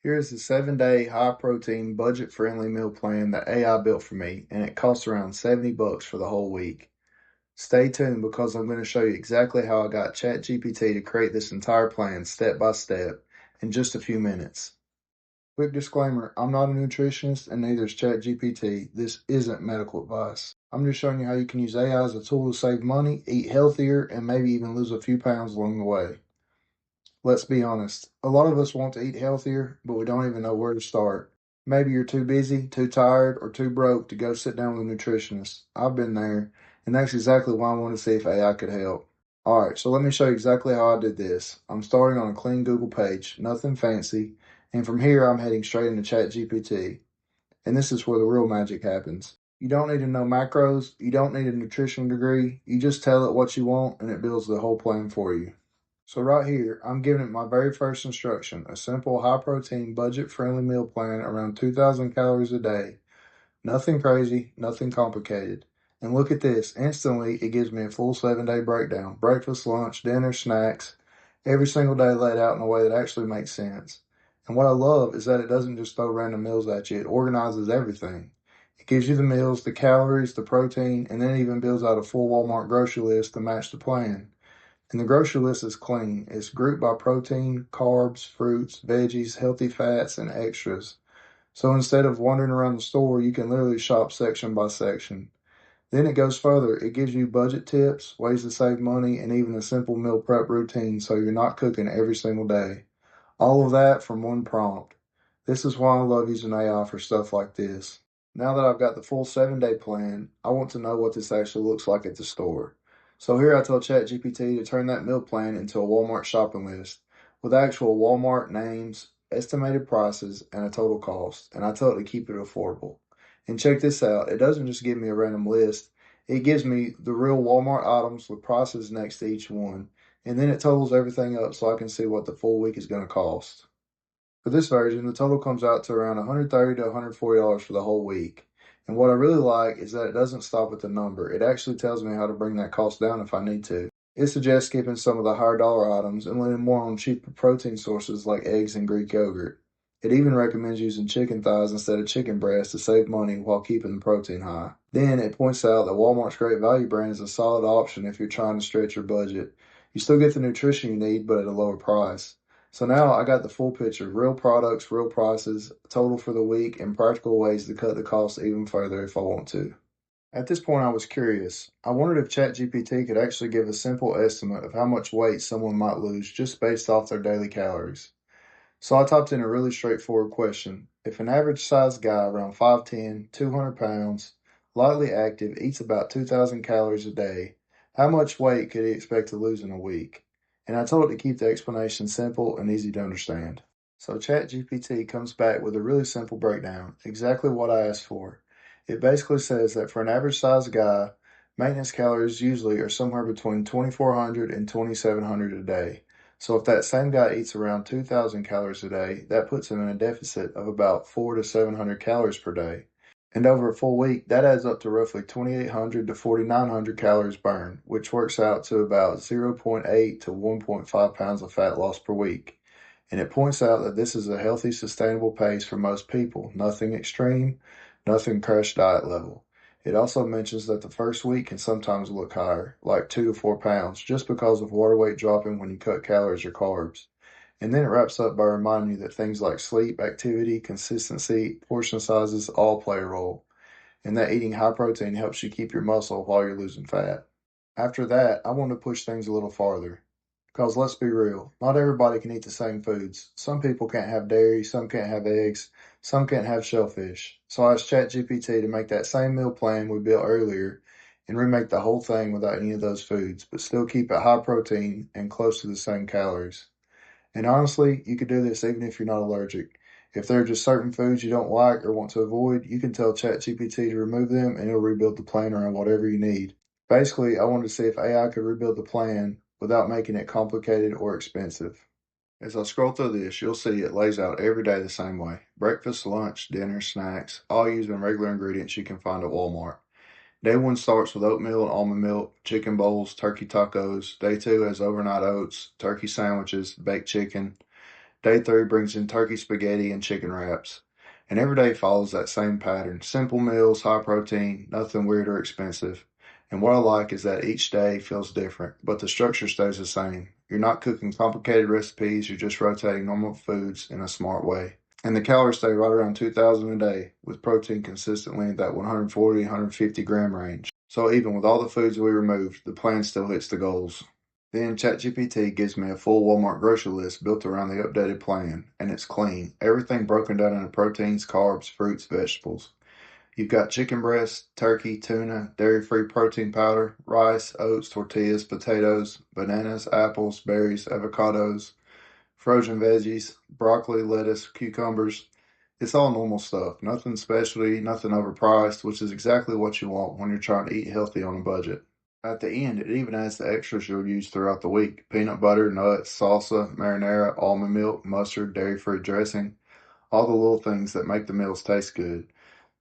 Here is the 7-day high-protein, budget-friendly meal plan that AI built for me, and it costs around $70 for the whole week. Stay tuned because I'm going to show you exactly how I got ChatGPT to create this entire plan step by step in just a few minutes. Quick disclaimer, I'm not a nutritionist and neither is ChatGPT. This isn't medical advice. I'm just showing you how you can use AI as a tool to save money, eat healthier, and maybe even lose a few pounds along the way. Let's be honest, a lot of us want to eat healthier, but we don't even know where to start. Maybe you're too busy, too tired, or too broke to go sit down with a nutritionist. I've been there, and that's exactly why I want to see if AI could help. Alright, so let me show you exactly how I did this. I'm starting on a clean Google page, nothing fancy, and from here I'm heading straight into ChatGPT. And this is where the real magic happens. You don't need to know macros, you don't need a nutrition degree, you just tell it what you want and it builds the whole plan for you. So right here, I'm giving it my very first instruction, a simple high-protein, budget-friendly meal plan around 2,000 calories a day. Nothing crazy, nothing complicated. And look at this, instantly it gives me a full 7-day breakdown. Breakfast, lunch, dinner, snacks, every single day laid out in a way that actually makes sense. And what I love is that it doesn't just throw random meals at you, it organizes everything. It gives you the meals, the calories, the protein, and then it even builds out a full Walmart grocery list to match the plan. And the grocery list is clean. It's grouped by protein, carbs, fruits, veggies, healthy fats, and extras. So instead of wandering around the store, you can literally shop section by section. Then it goes further. It gives you budget tips, ways to save money, and even a simple meal prep routine so you're not cooking every single day. All of that from one prompt. This is why I love using AI for stuff like this. Now that I've got the full 7-day plan, I want to know what this actually looks like at the store. So here I tell ChatGPT to turn that meal plan into a Walmart shopping list with actual Walmart names, estimated prices, and a total cost. And I tell it to keep it affordable. And check this out, it doesn't just give me a random list, it gives me the real Walmart items with prices next to each one. And then it totals everything up so I can see what the full week is going to cost. For this version, the total comes out to around $130 to $140 for the whole week. And what I really like is that it doesn't stop at the number. It actually tells me how to bring that cost down if I need to. It suggests skipping some of the higher dollar items and leaning more on cheaper protein sources like eggs and Greek yogurt. It even recommends using chicken thighs instead of chicken breasts to save money while keeping the protein high. Then it points out that Walmart's Great Value brand is a solid option if you're trying to stretch your budget. You still get the nutrition you need, but at a lower price. So now I got the full picture, real products, real prices, total for the week, and practical ways to cut the cost even further if I want to. At this point, I was curious. I wondered if ChatGPT could actually give a simple estimate of how much weight someone might lose just based off their daily calories. So I typed in a really straightforward question. If an average sized guy around 5'10", 200 pounds, lightly active, eats about 2,000 calories a day, how much weight could he expect to lose in a week? And I told it to keep the explanation simple and easy to understand. So ChatGPT comes back with a really simple breakdown, exactly what I asked for. It basically says that for an average sized guy, maintenance calories usually are somewhere between 2,400 and 2,700 a day. So if that same guy eats around 2,000 calories a day, that puts him in a deficit of about 4 to 700 calories per day. And over a full week, that adds up to roughly 2,800 to 4,900 calories burned, which works out to about 0.8 to 1.5 pounds of fat loss per week. And it points out that this is a healthy, sustainable pace for most people. Nothing extreme, nothing crash diet level. It also mentions that the first week can sometimes look higher, like 2 to 4 pounds, just because of water weight dropping when you cut calories or carbs. And then it wraps up by reminding you that things like sleep, activity, consistency, portion sizes all play a role, and that eating high protein helps you keep your muscle while you're losing fat. After that, I want to push things a little farther. Because let's be real, not everybody can eat the same foods. Some people can't have dairy, some can't have eggs, some can't have shellfish. So I asked ChatGPT to make that same meal plan we built earlier and remake the whole thing without any of those foods, but still keep it high protein and close to the same calories. And honestly, you could do this even if you're not allergic. If there are just certain foods you don't like or want to avoid, you can tell ChatGPT to remove them and it'll rebuild the plan around whatever you need. Basically, I wanted to see if AI could rebuild the plan without making it complicated or expensive. As I scroll through this, you'll see it lays out every day the same way. Breakfast, lunch, dinner, snacks, all using regular ingredients you can find at Walmart. Day one starts with oatmeal and almond milk, chicken bowls, turkey tacos. Day two has overnight oats, turkey sandwiches, baked chicken. Day 3 brings in turkey spaghetti and chicken wraps. And every day follows that same pattern. Simple meals, high protein, nothing weird or expensive. And what I like is that each day feels different, but the structure stays the same. You're not cooking complicated recipes, you're just rotating normal foods in a smart way. And the calories stay right around 2,000 a day, with protein consistently in that 140, 150 gram range. So even with all the foods we removed, the plan still hits the goals. Then ChatGPT gives me a full Walmart grocery list built around the updated plan, and it's clean. Everything broken down into proteins, carbs, fruits, vegetables. You've got chicken breast, turkey, tuna, dairy-free protein powder, rice, oats, tortillas, potatoes, bananas, apples, berries, avocados, frozen veggies, broccoli, lettuce, cucumbers. It's all normal stuff. Nothing specialty, nothing overpriced, which is exactly what you want when you're trying to eat healthy on a budget. At the end, it even adds the extras you'll use throughout the week: peanut butter, nuts, salsa, marinara, almond milk, mustard, dairy-free dressing, all the little things that make the meals taste good.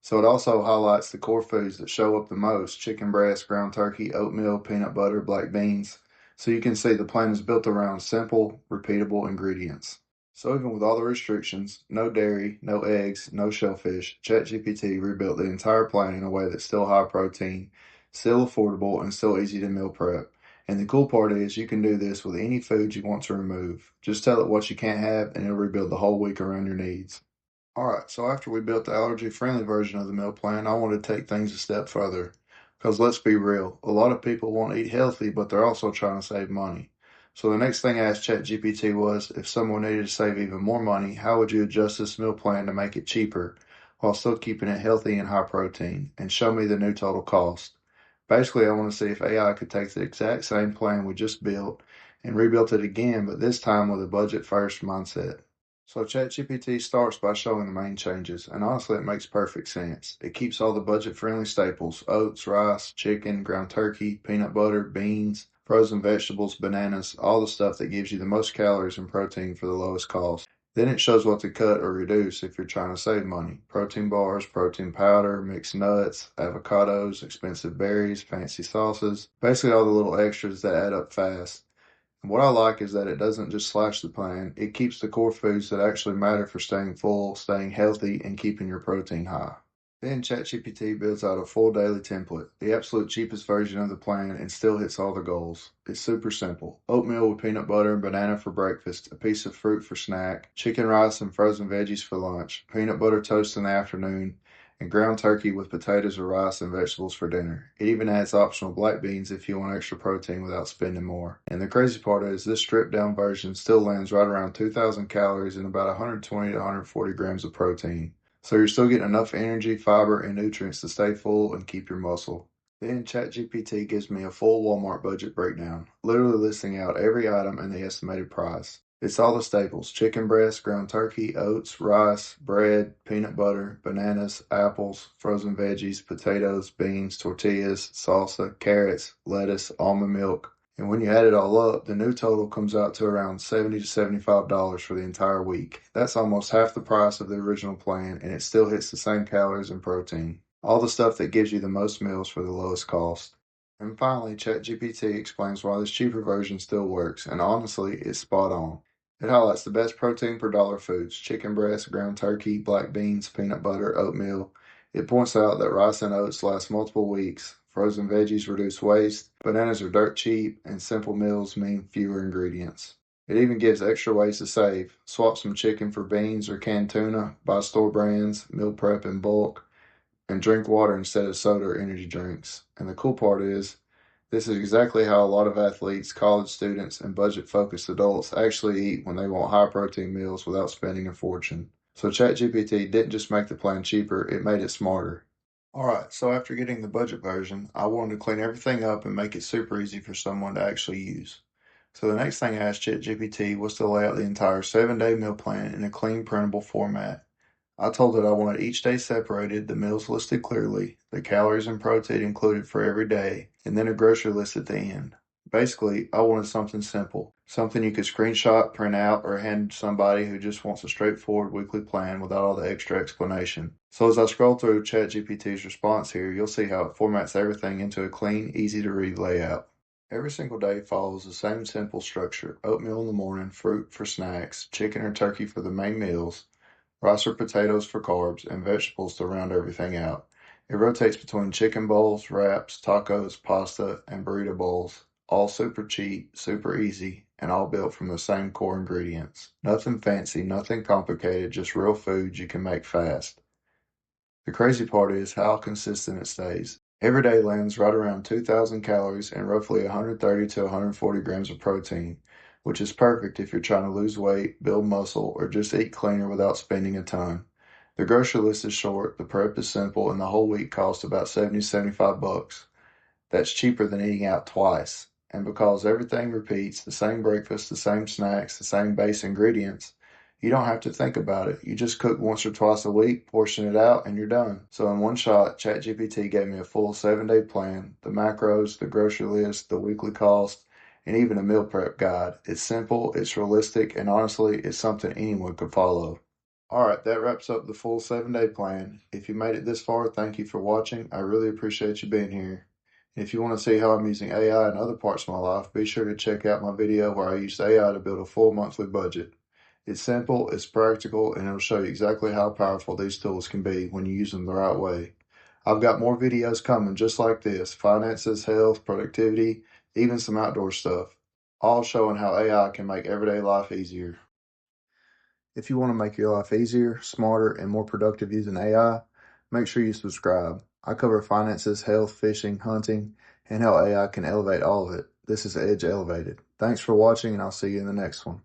So it also highlights the core foods that show up the most: chicken breast, ground turkey, oatmeal, peanut butter, black beans. So you can see the plan is built around simple, repeatable ingredients. So even with all the restrictions, no dairy, no eggs, no shellfish, ChatGPT rebuilt the entire plan in a way that's still high protein, still affordable, and still easy to meal prep. And the cool part is you can do this with any food you want to remove. Just tell it what you can't have and it'll rebuild the whole week around your needs. Alright, so after we built the allergy-friendly version of the meal plan, I wanted to take things a step further. Because let's be real, a lot of people want to eat healthy, but they're also trying to save money. So the next thing I asked ChatGPT was, if someone needed to save even more money, how would you adjust this meal plan to make it cheaper, while still keeping it healthy and high protein, and show me the new total cost? Basically, I want to see if AI could take the exact same plan we just built and rebuilt it again, but this time with a budget-first mindset. So ChatGPT starts by showing the main changes, and honestly it makes perfect sense. It keeps all the budget-friendly staples: oats, rice, chicken, ground turkey, peanut butter, beans, frozen vegetables, bananas, all the stuff that gives you the most calories and protein for the lowest cost. Then it shows what to cut or reduce if you're trying to save money: protein bars, protein powder, mixed nuts, avocados, expensive berries, fancy sauces, basically all the little extras that add up fast. And what I like is that it doesn't just slash the plan, it keeps the core foods that actually matter for staying full, staying healthy, and keeping your protein high. Then ChatGPT builds out a full daily template, the absolute cheapest version of the plan, and still hits all the goals. It's super simple: oatmeal with peanut butter and banana for breakfast, a piece of fruit for snack, chicken, rice, and frozen veggies for lunch, peanut butter toast in the afternoon, and ground turkey with potatoes or rice and vegetables for dinner. It even adds optional black beans if you want extra protein without spending more. And the crazy part is this stripped down version still lands right around 2,000 calories and about 120 to 140 grams of protein. So you're still getting enough energy, fiber, and nutrients to stay full and keep your muscle. Then ChatGPT gives me a full Walmart budget breakdown, literally listing out every item and the estimated price. It's all the staples: chicken breast, ground turkey, oats, rice, bread, peanut butter, bananas, apples, frozen veggies, potatoes, beans, tortillas, salsa, carrots, lettuce, almond milk. And when you add it all up, the new total comes out to around $70 to $75 for the entire week. That's almost half the price of the original plan, and it still hits the same calories and protein. All the stuff that gives you the most meals for the lowest cost. And finally, ChatGPT explains why this cheaper version still works, and honestly, it's spot on. It highlights the best protein per dollar foods: chicken breast, ground turkey, black beans, peanut butter, oatmeal. It points out that rice and oats last multiple weeks, frozen veggies reduce waste, bananas are dirt cheap, and simple meals mean fewer ingredients. It even gives extra ways to save: swap some chicken for beans or canned tuna, buy store brands, meal prep in bulk, and drink water instead of soda or energy drinks. And the cool part is, this is exactly how a lot of athletes, college students, and budget-focused adults actually eat when they want high-protein meals without spending a fortune. So ChatGPT didn't just make the plan cheaper, it made it smarter. Alright, so after getting the budget version, I wanted to clean everything up and make it super easy for someone to actually use. So the next thing I asked ChatGPT was to lay out the entire 7-day meal plan in a clean, printable format. I told it I wanted each day separated, the meals listed clearly, the calories and protein included for every day, and then a grocery list at the end. Basically, I wanted something simple, something you could screenshot, print out, or hand to somebody who just wants a straightforward weekly plan without all the extra explanation. So as I scroll through ChatGPT's response here, you'll see how it formats everything into a clean, easy to read layout. Every single day follows the same simple structure: oatmeal in the morning, fruit for snacks, chicken or turkey for the main meals, rice or potatoes for carbs, and vegetables to round everything out. It rotates between chicken bowls, wraps, tacos, pasta, and burrito bowls, all super cheap, super easy, and all built from the same core ingredients. Nothing fancy, nothing complicated, just real food you can make fast. The crazy part is how consistent it stays. Every day lands right around 2,000 calories and roughly 130 to 140 grams of protein, which is perfect if you're trying to lose weight, build muscle, or just eat cleaner without spending a ton. The grocery list is short, the prep is simple, and the whole week costs about 70 to 75 bucks. That's cheaper than eating out twice. And because everything repeats, the same breakfast, the same snacks, the same base ingredients, you don't have to think about it. You just cook once or twice a week, portion it out, and you're done. So in one shot, ChatGPT gave me a full 7-day plan, the macros, the grocery list, the weekly cost, and even a meal prep guide. It's simple, it's realistic, and honestly, it's something anyone could follow. All right, that wraps up the full 7-day plan. If you made it this far, thank you for watching. I really appreciate you being here. If you want to see how I'm using AI in other parts of my life, be sure to check out my video where I used AI to build a full monthly budget. It's simple, it's practical, and it'll show you exactly how powerful these tools can be when you use them the right way. I've got more videos coming just like this: finances, health, productivity, even some outdoor stuff, all showing how AI can make everyday life easier. If you want to make your life easier, smarter, and more productive using AI, make sure you subscribe. I cover finances, health, fishing, hunting, and how AI can elevate all of it. This is Edge Elevated. Thanks for watching, and I'll see you in the next one.